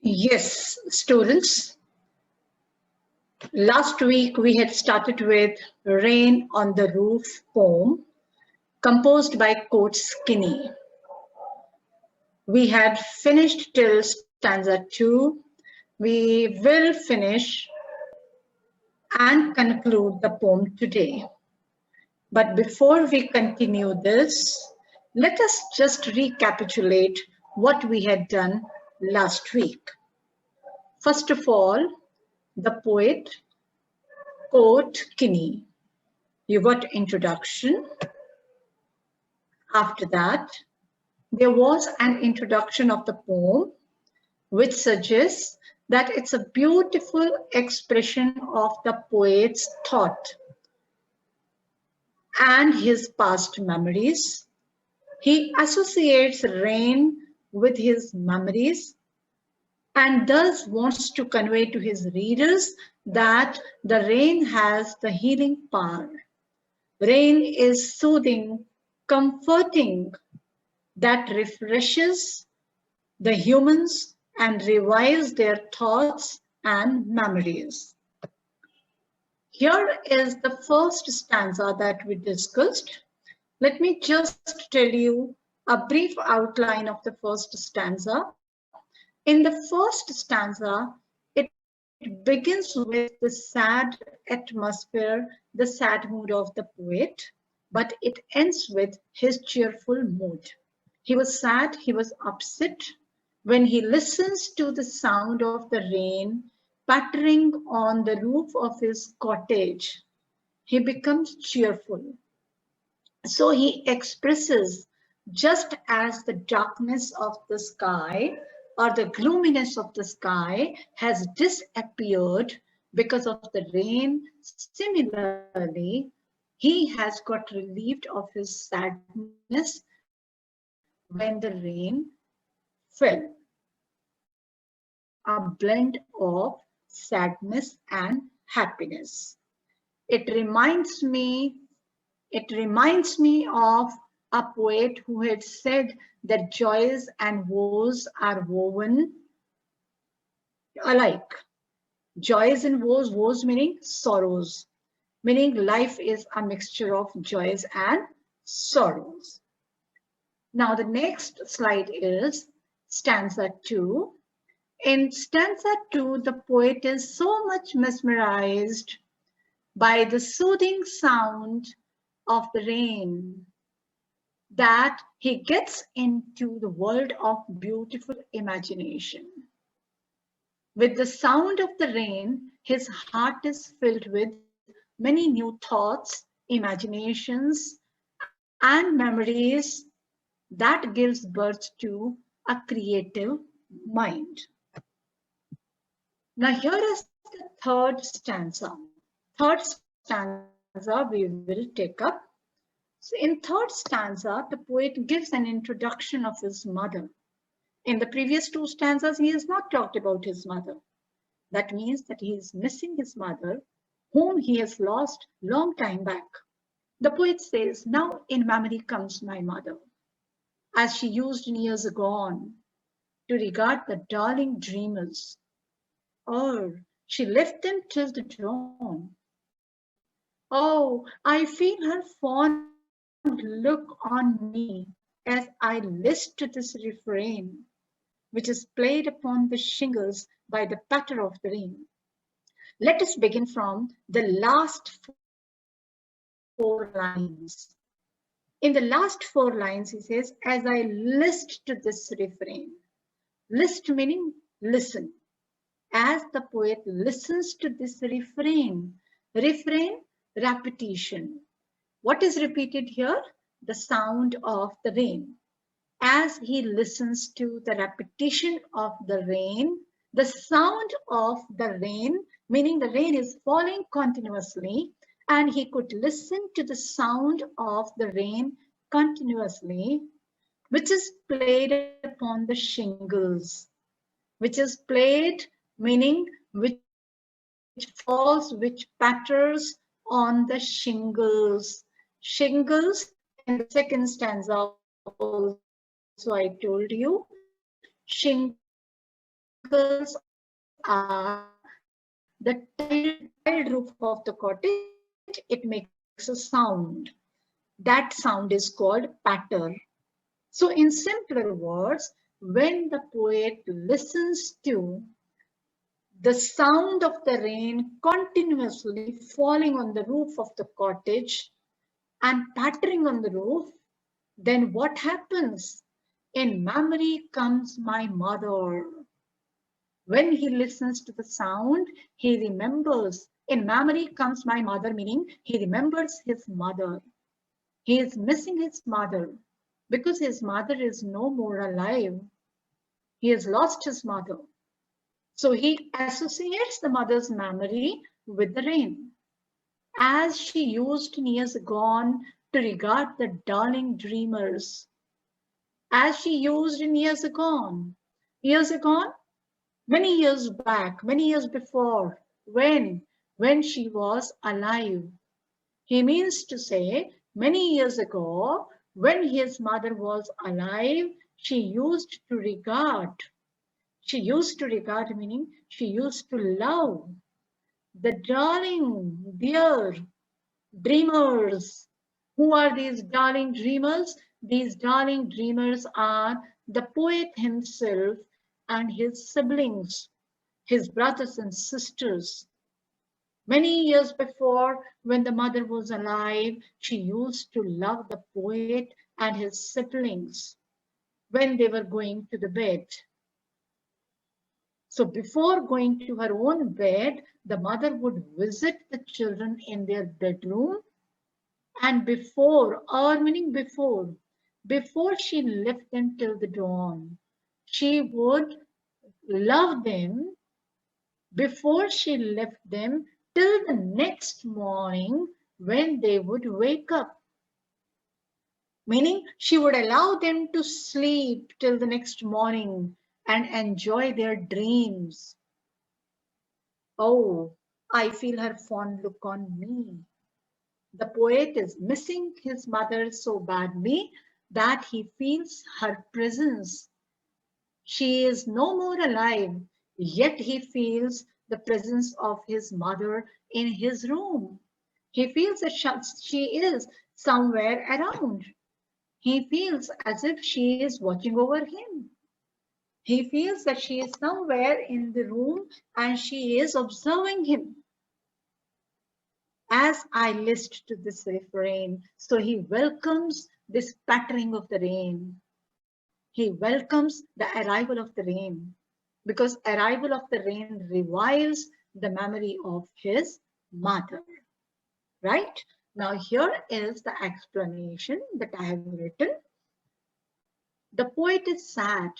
Yes, students. Last week we had started with Rain on the Roof poem composed by Coach Skinny. We had finished till stanza 2. We will finish and conclude the poem today. But before we continue this, let us just recapitulate what we had done last week. First of all, the poet Coach Kinney. You got introduction. After that, there was an introduction of the poem, which suggests that it's a beautiful expression of the poet's thought and his past memories. He associates rain with his memories and thus wants to convey to his readers that the rain has the healing power. Rain is soothing, comforting, that refreshes the humans and revives their thoughts and memories. Here is the first stanza that we discussed. Let me just tell you a brief outline of the first stanza. In the first stanza, it begins with the sad atmosphere, the sad mood of the poet, but it ends with his cheerful mood. He was sad, he was upset when he listens to the sound of the rain pattering on the roof of his cottage. He becomes cheerful. So he expresses, just as the darkness of the sky or the gloominess of the sky has disappeared because of the rain, similarly, he has got relieved of his sadness when the rain fell. A blend of sadness and happiness. It reminds me of a poet who had said that joys and woes are woven alike. Joys and woes meaning sorrows, meaning life is a mixture of joys and sorrows. Now the next slide is stanza 2. In stanza 2, the poet is so much mesmerized by the soothing sound of the rain that he gets into the world of beautiful imagination. With the sound of the rain, his heart is filled with many new thoughts, imaginations, and memories that gives birth to a creative mind. Now here is the third stanza. Third stanza we will take up. So in third stanza, the poet gives an introduction of his mother. In the previous two stanzas, he has not talked about his mother. That means that he is missing his mother, whom he has lost long time back. The poet says, now in memory comes my mother, as she used in years agone to regard the darling dreamers, or she left them till the dawn. Oh, I feel her fond look on me as I list to this refrain, which is played upon the shingles by the patter of the rain. Let us begin from the last 4 lines. In the last 4 lines, he says, as I list to this refrain. List meaning listen. As the poet listens to this refrain, repetition. What is repeated here? The sound of the rain. As he listens to the repetition of the rain, the sound of the rain, meaning the rain is falling continuously, and he could listen to the sound of the rain continuously, which is played upon the shingles, which is played, meaning which falls, which patters on the shingles. Shingles in the second stanza also I told you, shingles are the tiled roof of the cottage. It makes a sound. That sound is called patter. So in simpler words, when the poet listens to the sound of the rain continuously falling on the roof of the cottage and pattering on the roof, then what happens? In memory comes my mother. When he listens to the sound, he remembers. In memory comes my mother, meaning he remembers his mother. He is missing his mother because his mother is no more alive. He has lost his mother. So he associates the mother's memory with the rain. As she used in years gone to regard the darling dreamers, as she used in years gone, many years back, many years before, when she was alive. He means to say, many years ago, when his mother was alive, she used to regard, meaning she used to love the darling, dear dreamers. Who are these darling dreamers? These darling dreamers are the poet himself and his siblings, his brothers and sisters. Many years before, when the mother was alive, she used to love the poet and his siblings when they were going to the bed. So before going to her own bed, the mother would visit the children in their bedroom, and before she left them till the dawn, she would love them before she left them till the next morning when they would wake up. Meaning, she would allow them to sleep till the next morning and enjoy their dreams. Oh, I feel her fond look on me. The poet is missing his mother so badly that he feels her presence. She is no more alive, yet he feels the presence of his mother in his room. He feels that she is somewhere around. He feels as if she is watching over him. He feels that she is somewhere in the room and she is observing him. As I list to this refrain, so he welcomes this pattering of the rain. He welcomes the arrival of the rain because arrival of the rain revives the memory of his mother. Right? Now here is the explanation that I have written. The poet is sad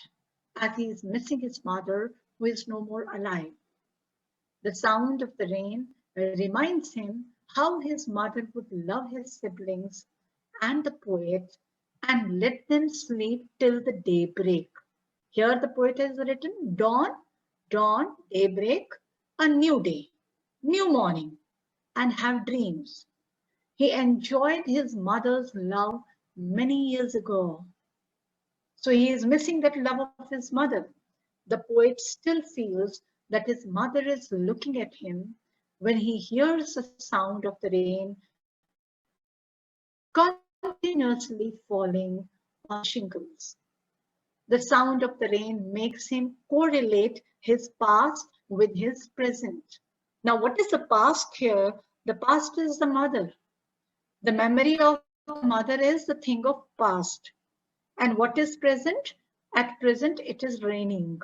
as he is missing his mother who is no more alive. The sound of the rain reminds him how his mother would love his siblings and the poet and let them sleep till the daybreak. Here the poet has written dawn, daybreak, a new day, new morning, and have dreams. He enjoyed his mother's love many years ago. So he is missing that love of his mother. The poet still feels that his mother is looking at him when he hears the sound of the rain continuously falling on the shingles. The sound of the rain makes him correlate his past with his present. Now, what is the past here? The past is the mother. The memory of the mother is the thing of past. And what is present? At present, it is raining.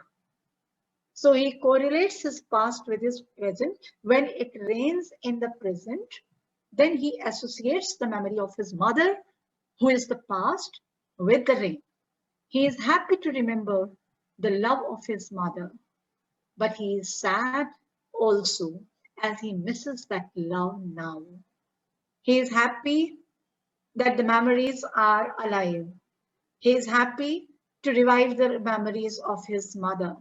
So he correlates his past with his present. When it rains in the present, then he associates the memory of his mother, who is the past, with the rain. He is happy to remember the love of his mother, but he is sad also as he misses that love now. He is happy that the memories are alive. He is happy to revive the memories of his mother.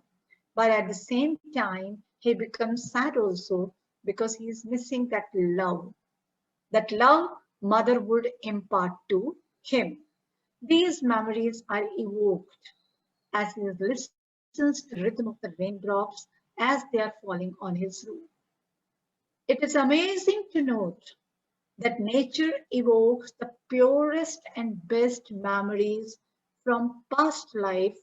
But at the same time, he becomes sad also because he is missing that love. That love mother would impart to him. These memories are evoked as he is listening listens to the rhythm of the raindrops as they are falling on his roof. It is amazing to note that nature evokes the purest and best memories from past life,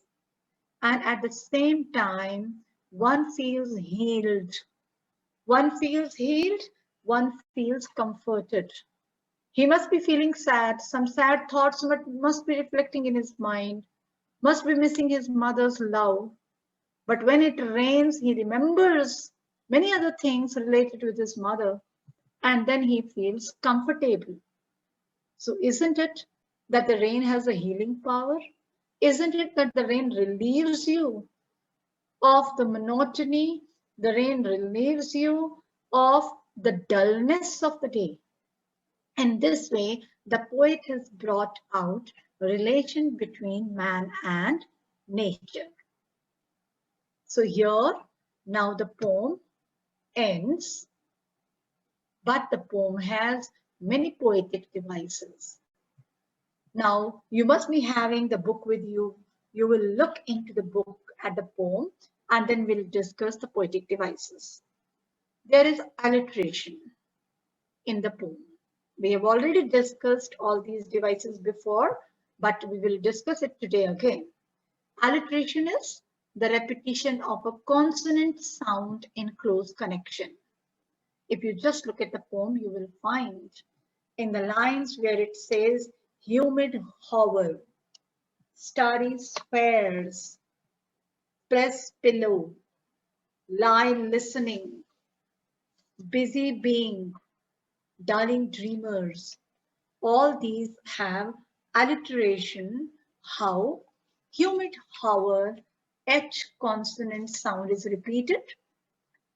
and at the same time, one feels healed. One feels healed, one feels comforted. He must be feeling sad, some sad thoughts must be reflecting in his mind, must be missing his mother's love. But when it rains, he remembers many other things related with his mother, and then he feels comfortable. So, isn't it that the rain has a healing power? Isn't it that the rain relieves you of the monotony? The rain relieves you of the dullness of the day. In this way, the poet has brought out a relation between man and nature. So here, now the poem ends, but the poem has many poetic devices. Now, you must be having the book with you. You will look into the book at the poem, and then we'll discuss the poetic devices. There is alliteration in the poem. We have already discussed all these devices before, but we will discuss it today again. Alliteration is the repetition of a consonant sound in close connection. If you just look at the poem, you will find in the lines where it says humid hover, starry spheres, press pillow, lie listening, busy being, darling dreamers. All these have alliteration. How? Humid hover, H consonant sound is repeated.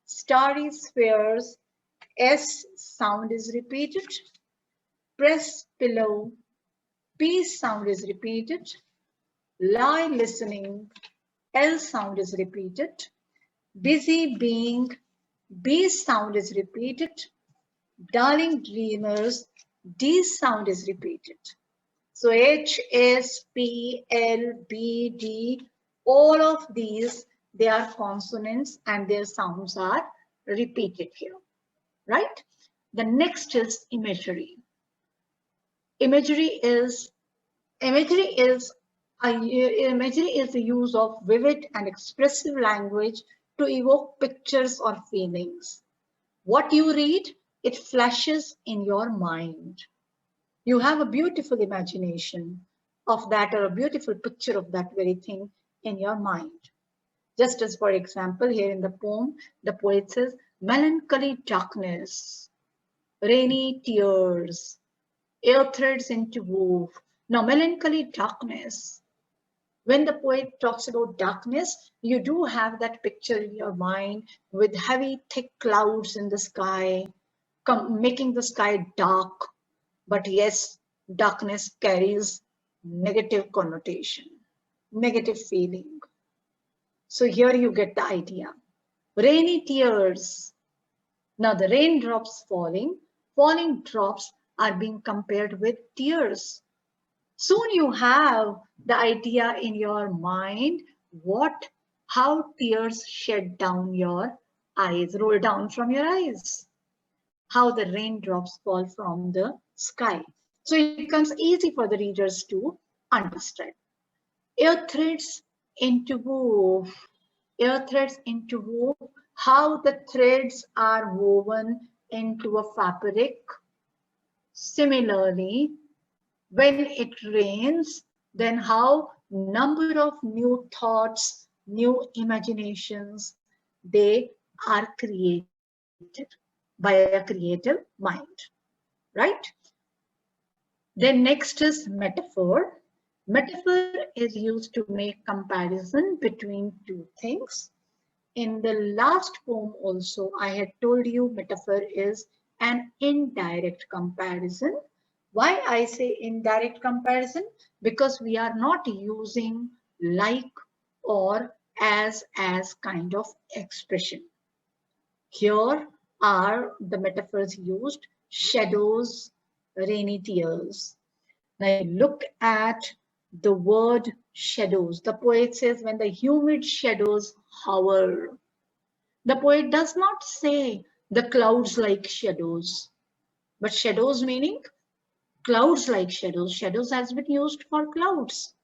Starry spheres, S sound is repeated. Press pillow, P sound is repeated. Lie listening, L sound is repeated. Busy being, B sound is repeated. Darling dreamers, D sound is repeated. So H, S, P, L, B, D, all of these, they are consonants and their sounds are repeated here, right? The next is imagery. Imagery is the use of vivid and expressive language to evoke pictures or feelings. What you read, it flashes in your mind. You have a beautiful imagination of that or a beautiful picture of that very thing in your mind. Just as, for example, here in the poem, the poet says, melancholy darkness, rainy tears, air threads interwove. Now, melancholy darkness. When the poet talks about darkness, you do have that picture in your mind with heavy, thick clouds in the sky, making the sky dark. But yes, darkness carries negative connotation, negative feeling. So here you get the idea. Rainy tears. Now the raindrops falling drops are being compared with tears. Soon you have the idea in your mind how tears shed down your eyes, roll down from your eyes, how the raindrops fall from the sky. So it becomes easy for the readers to understand. Air threads interwove. Air threads interwove, how the threads are woven into a fabric. Similarly, when it rains, then how number of new thoughts, new imaginations, they are created by a creative mind, right? Then next is metaphor. Metaphor is used to make comparison between two things. In the last poem also, I had told you metaphor is an indirect comparison. Why I say indirect comparison? Because we are not using like or as kind of expression. Here are the metaphors used: shadows, rainy tears. Now you look at the word shadows. The poet says when the humid shadows hover. The poet does not say the clouds like shadows, but shadows meaning clouds like shadows. Shadows has been used for clouds.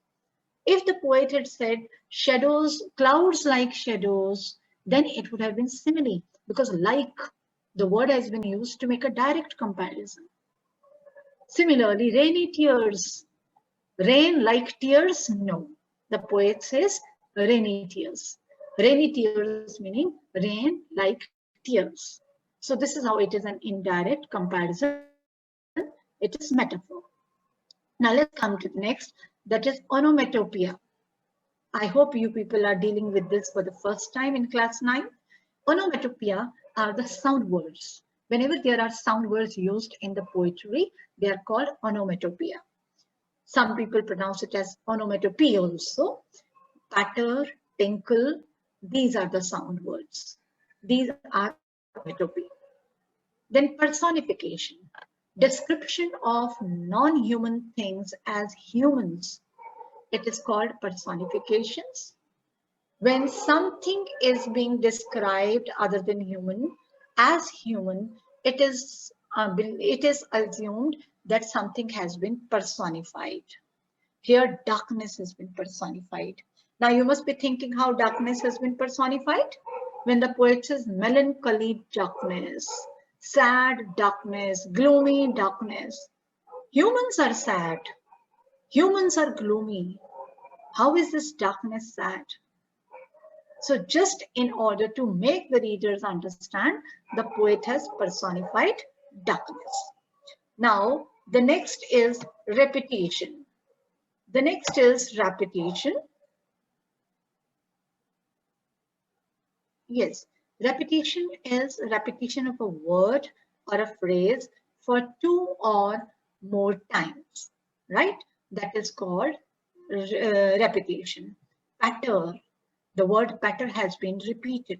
If the poet had said shadows, clouds like shadows, then it would have been simile, because like, the word has been used to make a direct comparison. Similarly, rainy tears. Rain like tears? No. The poet says rainy tears. Rainy tears meaning rain like tears. So this is how it is an indirect comparison. It is metaphor. Now let's come to the next, that is onomatopoeia. I hope you people are dealing with this for the first time in class 9. Onomatopoeia are the sound words. Whenever there are sound words used in the poetry, they are called onomatopoeia. Some people pronounce it as onomatopoeia also. Patter, tinkle, these are the sound words. These are onomatopoeia. Then personification, description of non-human things as humans. It is called personifications. When something is being described other than human as human, it is assumed that something has been personified. Here, darkness has been personified. Now, you must be thinking how darkness has been personified. When the poet says melancholy darkness, sad darkness, gloomy darkness. Humans are sad. Humans are gloomy. How is this darkness sad? So just in order to make the readers understand, the poet has personified darkness. Now, the next is repetition. The next is repetition. Yes, repetition is repetition of a word or a phrase for 2 or more times, right? That is called repetition. Patter, the word patter has been repeated.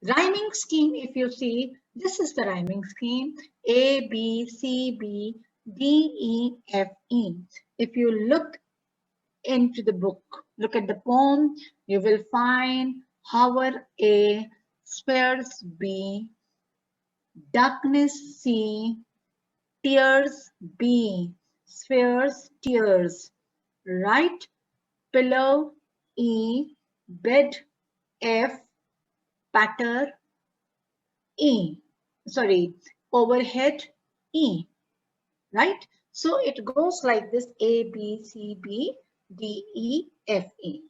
Rhyming scheme, if you see, this is the rhyming scheme, A, B, C, B, D, E, F, E. If you look into the book, look at the poem, you will find hover A, spheres B, darkness C, tears B, spheres tears, right? Pillow E, bed F, patter E, sorry, overhead E, right? So it goes like this, A, B, C, B, D, E, F, E.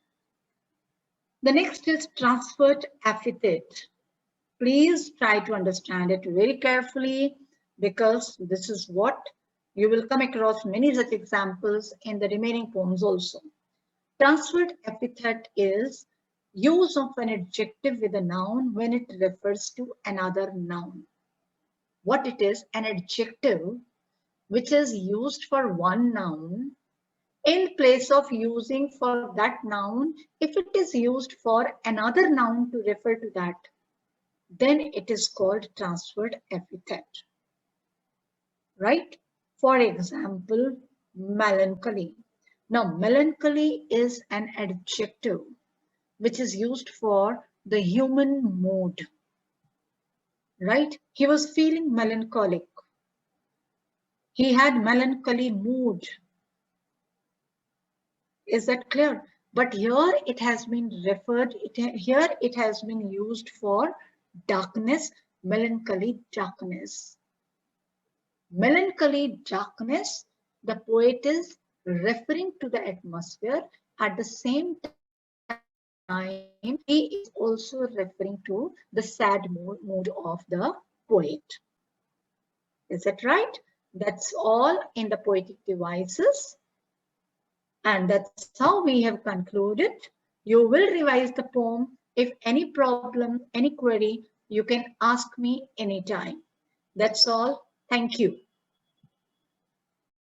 The next is transferred epithet. Please try to understand it very carefully, because this is what you will come across many such examples in the remaining poems also. Transferred epithet is use of an adjective with a noun when it refers to another noun. What it is? An adjective which is used for one noun in place of using for that noun. If it is used for another noun to refer to that, then it is called transferred epithet, right? For example, melancholy. Now, melancholy is an adjective which is used for the human mood, right? He was feeling melancholic. He had melancholy mood. Is that clear? But here it has been referred, here it has been used for darkness, melancholy darkness. Melancholy darkness, the poet is referring to the atmosphere. At the same time, he is also referring to the sad mood of the poet. Is that right? That's all in the poetic devices. And that's how we have concluded. You will revise the poem. If any problem, any query, you can ask me anytime. That's all. Thank you.